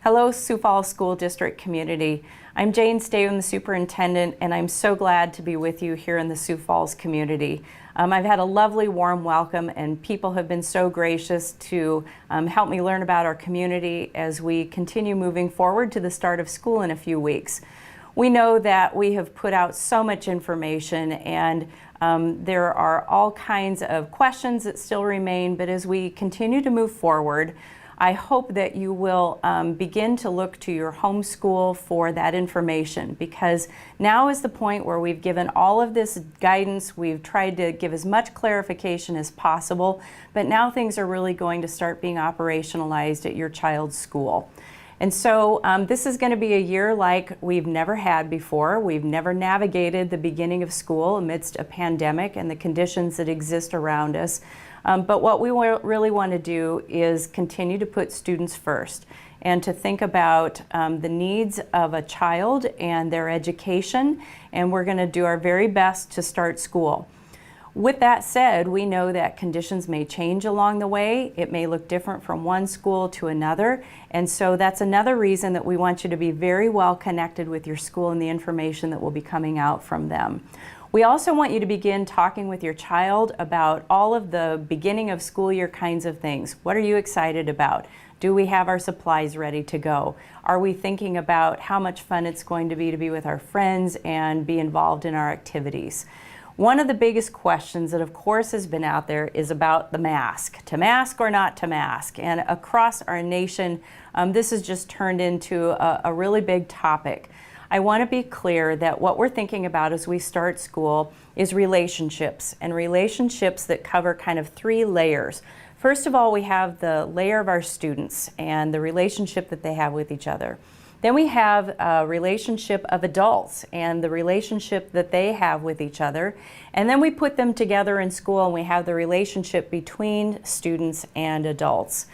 Hello, Sioux Falls School District community. I'm Jane Stavem, the superintendent, and I'm so glad to be with you here in the Sioux Falls community. I've had a lovely, warm welcome, and people have been so gracious to help me learn about our community as we continue moving forward to the start of school in a few weeks. We know that we have put out so much information, and there are all kinds of questions that still remain, but as we continue to move forward, I hope that you will begin to look to your home school for that information, because now is the point where we've given all of this guidance, we've tried to give as much clarification as possible, but now things are really going to start being operationalized at your child's school. And so this is going to be a year like we've never had before. We've never navigated the beginning of school amidst a pandemic and the conditions that exist around us. But what we really want to do is continue to put students first and to think about the needs of a child and their education, and we're going to do our very best to start school. With that said, we know that conditions may change along the way. It may look different from one school to another, and so that's another reason that we want you to be very well connected with your school and the information that will be coming out from them. We also want you to begin talking with your child about all of the beginning of school year kinds of things. What are you excited about? Do we have our supplies ready to go? Are we thinking about how much fun it's going to be with our friends and be involved in our activities? One of the biggest questions that of course has been out there is about the mask. To mask or not to mask? And across our nation, this has just turned into a really big topic. I want to be clear that what we're thinking about as we start school is relationships, and relationships that cover kind of three layers. First of all, we have the layer of our students and the relationship that they have with each other. Then we have a relationship of adults and the relationship that they have with each other. And then we put them together in school and we have the relationship between students and adults.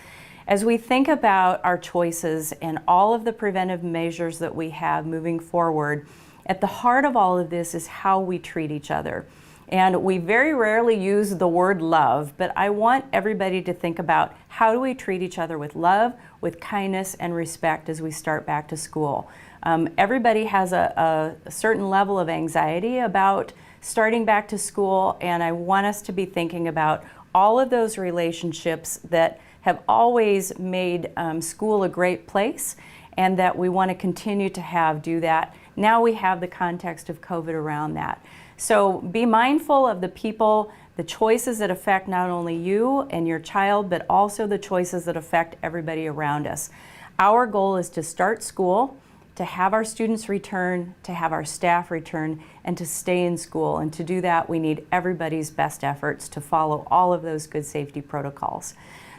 As we think about our choices and all of the preventive measures that we have moving forward, at the heart of all of this is how we treat each other. And we very rarely use the word love, but I want everybody to think about how do we treat each other with love, with kindness and respect as we start back to school. Everybody has a certain level of anxiety about starting back to school, and I want us to be thinking about all of those relationships that have always made school a great place, and that we want to continue to do that. Now we have the context of COVID around that. So be mindful of the people, the choices that affect not only you and your child, but also the choices that affect everybody around us. Our goal is to start school, to have our students return, to have our staff return, and to stay in school. And to do that, we need everybody's best efforts to follow all of those good safety protocols.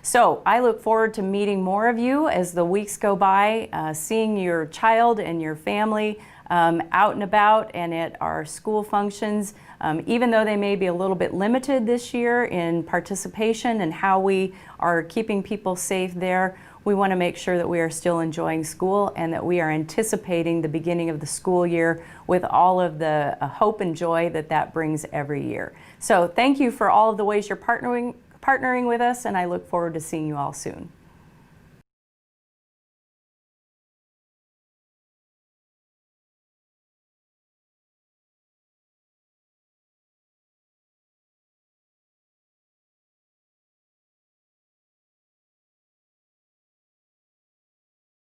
So I look forward to meeting more of you as the weeks go by, seeing your child and your family out and about and at our school functions. Even though they may be a little bit limited this year in participation and how we are keeping people safe there, we want to make sure that we are still enjoying school and that we are anticipating the beginning of the school year with all of the hope and joy that brings every year. So thank you for all of the ways you're partnering with us, and I look forward to seeing you all soon.